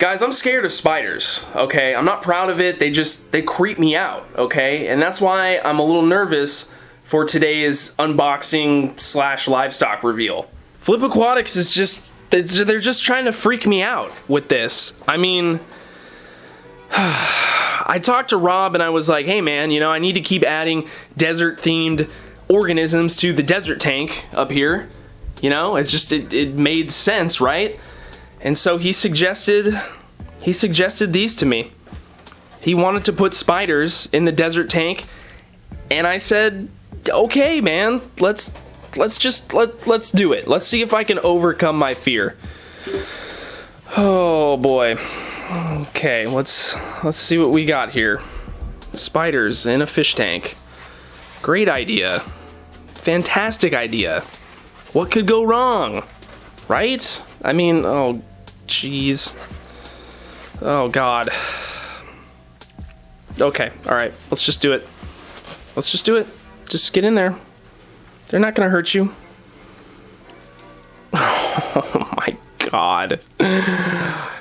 Guys, I'm scared of spiders, okay? I'm not proud of it. They creep me out, okay? And that's why I'm a little nervous for today's unboxing / livestock reveal. Flip Aquatics is just, they're just trying to freak me out with this. I mean, I talked to Rob and I was like, hey man, you know, I need to keep adding desert-themed organisms to the desert tank up here. You know, it's just, it made sense, right? And so he suggested these to me. He wanted to put spiders in the desert tank, and I said, okay, man, let's do it. Let's see if I can overcome my fear. Oh boy. Okay, let's see what we got here. Spiders in a fish tank. Great idea. Fantastic idea. What could go wrong? Right? I mean, oh jeez. Oh god. Okay, alright, let's just do it. Let's just do it. Just get in there. They're not gonna hurt you. Oh my god.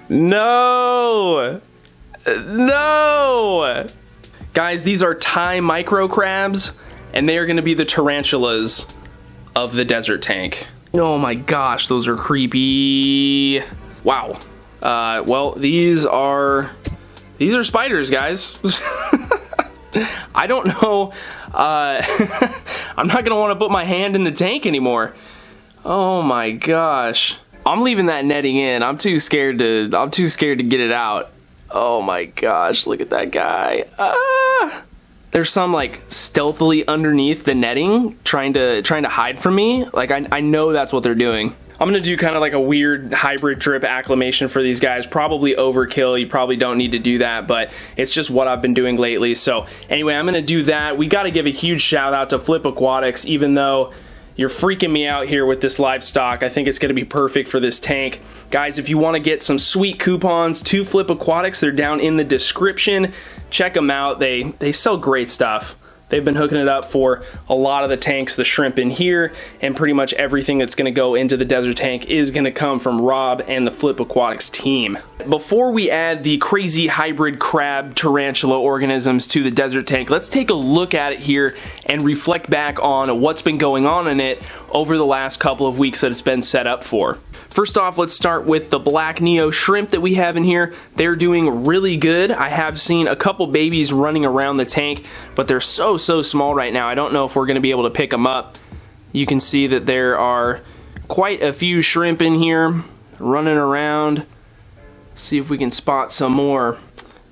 No! No! Guys, these are Thai micro crabs, and they are gonna be the tarantulas of the desert tank. Oh my gosh, those are creepy. Wow. Well, these are spiders, guys. I don't know. I'm not gonna want to put my hand in the tank anymore. Oh my gosh. I'm leaving that netting in. I'm too scared to get it out. Oh my gosh, look at that guy. Ah! There's some like stealthily underneath the netting trying to hide from me. Like I know that's what they're doing. I'm gonna do kind of like a weird hybrid drip acclimation for these guys. Probably overkill, you probably don't need to do that, but it's just what I've been doing lately. So anyway, I'm gonna do that. We gotta give a huge shout out to Flip Aquatics, even though you're freaking me out here with this livestock. I think it's gonna be perfect for this tank. Guys, if you wanna get some sweet coupons to Flip Aquatics, they're down in the description. Check them out, they sell great stuff. They've been hooking it up for a lot of the tanks, the shrimp in here, and pretty much everything that's gonna go into the desert tank is gonna come from Rob and the Flip Aquatics team. Before we add the crazy hybrid crab tarantula organisms to the desert tank, let's take a look at it here and reflect back on what's been going on in it over the last couple of weeks that it's been set up for. First off, let's start with the black Neo shrimp that we have in here. They're doing really good. I have seen a couple babies running around the tank, but they're so small right now. I don't know if we're gonna be able to pick them up. You can see that there are quite a few shrimp in here running around. See if we can spot some more.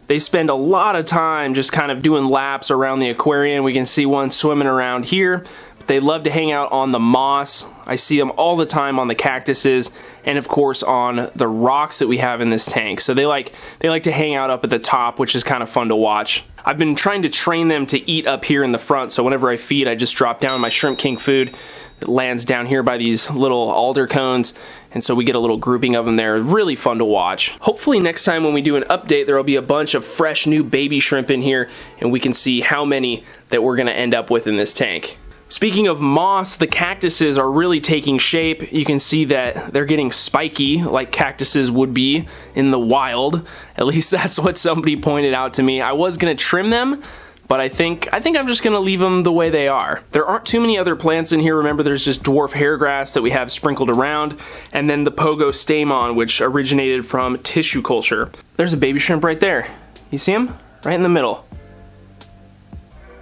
They spend a lot of time just kind of doing laps around the aquarium. We can see one swimming around here. They love to hang out on the moss. I see them all the time on the cactuses and of course on the rocks that we have in this tank. So they like to hang out up at the top, which is kind of fun to watch. I've been trying to train them to eat up here in the front, so whenever I feed, I just drop down my Shrimp King food that lands down here by these little alder cones, and so we get a little grouping of them there. Really fun to watch. Hopefully next time when we do an update, there will be a bunch of fresh new baby shrimp in here and we can see how many that we're gonna end up with in this tank. Speaking of moss, the cactuses are really taking shape. You can see that they're getting spiky like cactuses would be in the wild. At least that's what somebody pointed out to me. I was gonna trim them, but I think I'm just gonna leave them the way they are. There aren't too many other plants in here. Remember, there's just dwarf hairgrass that we have sprinkled around, and then the pogo stamon, which originated from tissue culture. There's a baby shrimp right there. You see him? Right in the middle.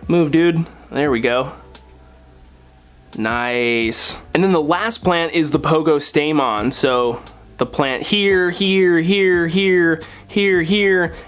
Move, dude. There we go. Nice. And then the last plant is the pogo stamon. So the plant here,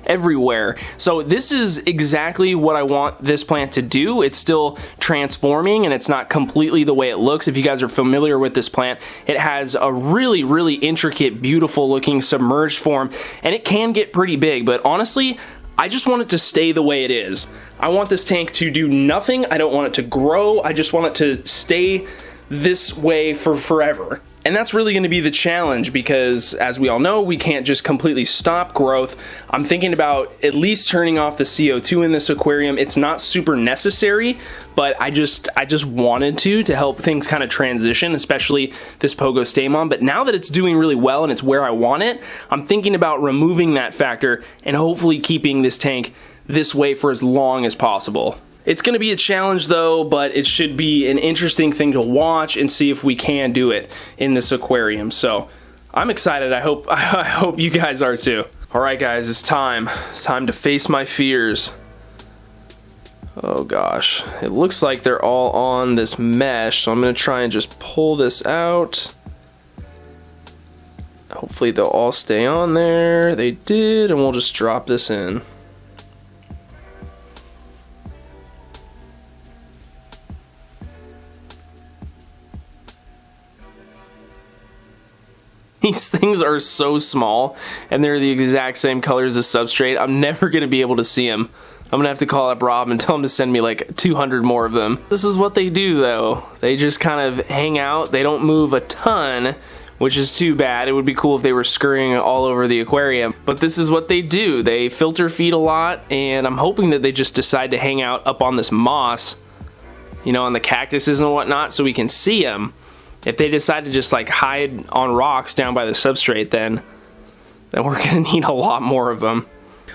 everywhere. So this is exactly what I want this plant to do. It's still transforming and it's not completely the way it looks. If you guys are familiar with this plant, it has a really intricate, beautiful looking submerged form, and it can get pretty big, but honestly, I just want it to stay the way it is. I want this tank to do nothing. I don't want it to grow. I just want it to stay this way for forever. And that's really going to be the challenge because, as we all know, we can't just completely stop growth. I'm thinking about at least turning off the CO2 in this aquarium. It's not super necessary, but I just wanted to help things kind of transition, especially this Pogo Stamon. But now that it's doing really well and it's where I want it, I'm thinking about removing that factor and hopefully keeping this tank this way for as long as possible. It's going to be a challenge though, but it should be an interesting thing to watch and see if we can do it in this aquarium. So I'm excited. I hope you guys are too. All right, guys, it's time. It's time to face my fears. Oh gosh, it looks like they're all on this mesh, so I'm going to try and just pull this out. Hopefully they'll all stay on there. They did, and we'll just drop this in. These things are so small, and they're the exact same colors as substrate. I'm never going to be able to see them. I'm going to have to call up Rob and tell him to send me like 200 more of them. This is what they do though. They just kind of hang out. They don't move a ton, which is too bad. It would be cool if they were scurrying all over the aquarium. But this is what they do. They filter feed a lot, and I'm hoping that they just decide to hang out up on this moss, you know, on the cactuses and whatnot, so we can see them. If they decide to just like hide on rocks down by the substrate, then we're gonna need a lot more of them.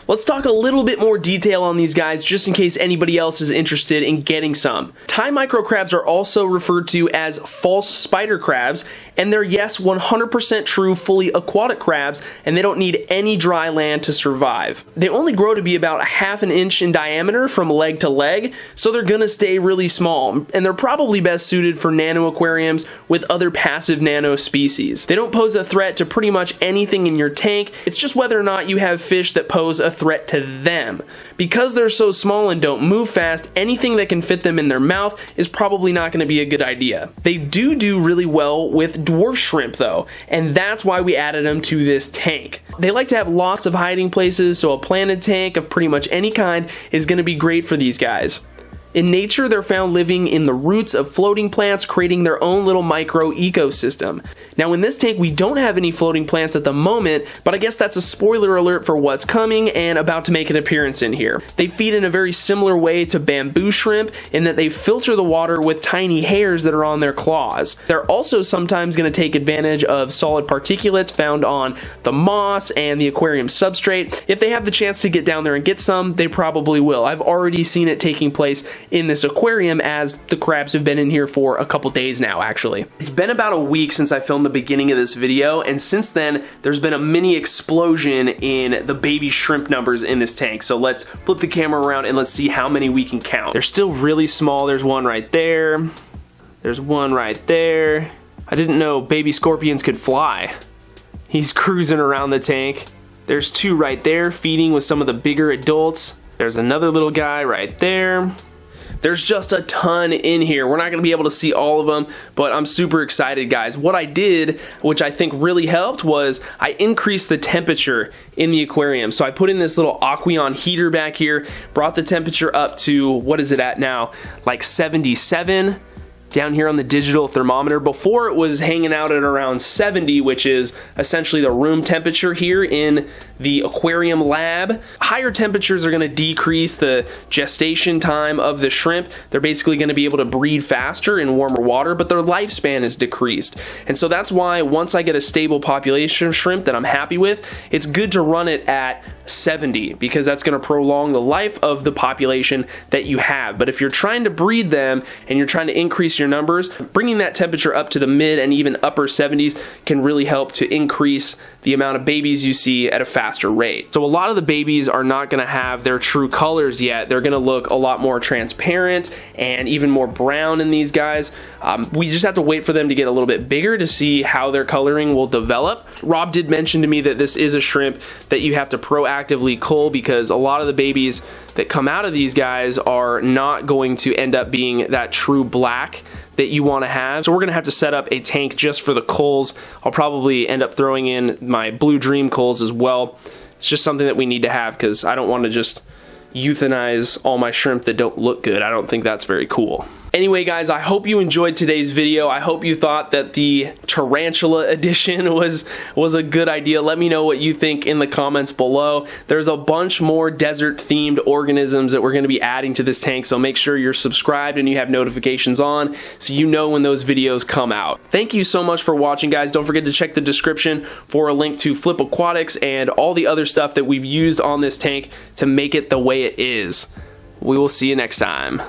Let's talk a little bit more detail on these guys just in case anybody else is interested in getting some. Thai microcrabs are also referred to as false spider crabs, and they're, yes, 100% true fully aquatic crabs, and they don't need any dry land to survive. They only grow to be about a ½ inch in diameter from leg to leg, so they're gonna stay really small, and they're probably best suited for nano aquariums with other passive nano species. They don't pose a threat to pretty much anything in your tank. It's just whether or not you have fish that pose a threat to them. Because they're so small and don't move fast, anything that can fit them in their mouth is probably not going to be a good idea. They do really well with dwarf shrimp though, and that's why we added them to this tank. They like to have lots of hiding places, so a planted tank of pretty much any kind is going to be great for these guys. In nature, they're found living in the roots of floating plants, creating their own little micro ecosystem. Now in this tank, we don't have any floating plants at the moment, but I guess that's a spoiler alert for what's coming and about to make an appearance in here. They feed in a very similar way to bamboo shrimp in that they filter the water with tiny hairs that are on their claws. They're also sometimes going to take advantage of solid particulates found on the moss and the aquarium substrate. If they have the chance to get down there and get some, they probably will. I've already seen it taking place in this aquarium as the crabs have been in here for a couple days now, actually. It's been about a week since I filmed the beginning of this video, and since then there's been a mini explosion in the baby shrimp numbers in this tank. So let's flip the camera around and let's see how many we can count. They're still really small. There's one right there. There's one right there. I didn't know baby scorpions could fly. He's cruising around the tank. There's two right there feeding with some of the bigger adults. There's another little guy right there. There's just a ton in here. We're not going to be able to see all of them, but I'm super excited, guys. What I did, which I think really helped, was I increased the temperature in the aquarium. So I put in this little Aqueon heater back here, brought the temperature up to, what is it at now? Like 77. Down here on the digital thermometer. Before it was hanging out at around 70, which is essentially the room temperature here in the aquarium lab. Higher temperatures are going to decrease the gestation time of the shrimp. They're basically going to be able to breed faster in warmer water, but their lifespan is decreased. And so that's why once I get a stable population of shrimp that I'm happy with, it's good to run it at 70 because that's going to prolong the life of the population that you have. But if you're trying to breed them and you're trying to increase your numbers, bringing that temperature up to the mid and even upper 70s can really help to increase the amount of babies you see at a faster rate. So a lot of the babies are not going to have their true colors yet. They're going to look a lot more transparent and even more brown in these guys. We just have to wait for them to get a little bit bigger to see how their coloring will develop. Rob did mention to me that this is a shrimp that you have to proactively cull because a lot of the babies that come out of these guys are not going to end up being that true black that you want to have. So we're going to have to set up a tank just for the culls. I'll probably end up throwing in my Blue Dream culls as well. It's just something that we need to have because I don't want to just euthanize all my shrimp that don't look good. I don't think that's very cool. Anyway, guys, I hope you enjoyed today's video. I hope you thought that the Tarantula edition was a good idea. Let me know what you think in the comments below. There's a bunch more desert-themed organisms that we're going to be adding to this tank, so make sure you're subscribed and you have notifications on so you know when those videos come out. Thank you so much for watching, guys. Don't forget to check the description for a link to Flip Aquatics and all the other stuff that we've used on this tank to make it the way it is. We will see you next time.